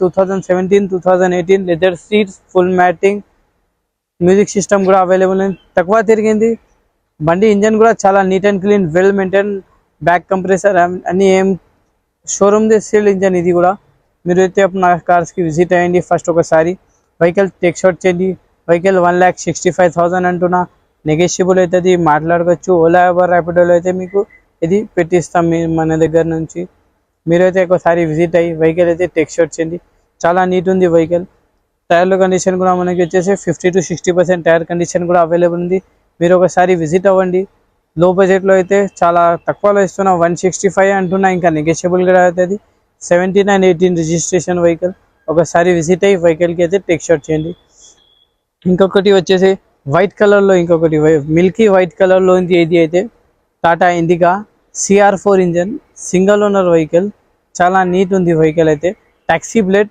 2017 2018 leather seats, full matting, music system కూడా available ఉంది. తక్కువ తిరిగింది బండి. ఇంజన్ కూడా చాలా neat and clean, well maintain, back compressor అన్ని ఏం షోరూమ్ ది సీల్డ్ ఇంజన్. ఇది కూడా మీరు అయితే నా కార్స్కి విజిట్ అయ్యండి ఫస్ట్ ఒకసారి. వెహికల్ టెక్ షాట్ చేయండి. వెహికల్ 1,65,000 అంటున్నా, నెగోషియబుల్ అవుతుంది, మాట్లాడుకోవచ్చు. ఓలా ఎవర్ ర్యాపిడోలో అయితే మీకు ఇది పెట్టిస్తాం మన దగ్గర నుంచి. మీరైతే ఒకసారి విజిట్ అయ్యి వెహికల్ అయితే టెక్ షాట్ చేయండి. చాలా నీట్ ఉంది వెహికల్. టైర్ల కండిషన్ కూడా మనకి వచ్చేసి 50 to 60% టైర్ కండిషన్ కూడా అవైలబుల్ ఉంది. మీరు ఒకసారి విజిట్ అవ్వండి. లో బడ్జెట్లో అయితే చాలా తక్కువలో ఇస్తున్నా, 165 అంటున్నా, ఇంకా నెగోషియబుల్ కూడా అవుతుంది. 17 and 18 రిజిస్ట్రేషన్ వెహికల్. ఒకసారి విజిట్ అయ్యి వెహికల్కి అయితే టెక్ షాట్ చేయండి. ఇంకొకటి వచ్చేసి వైట్ కలర్లో, ఇంకొకటి మిల్కీ వైట్ కలర్లో ఉంది. ఇది అయితే Tata indica CR4 engine, single owner vehicle. చాలా నీట్ ఉంది వెహికల్ అయితే. Taxi blade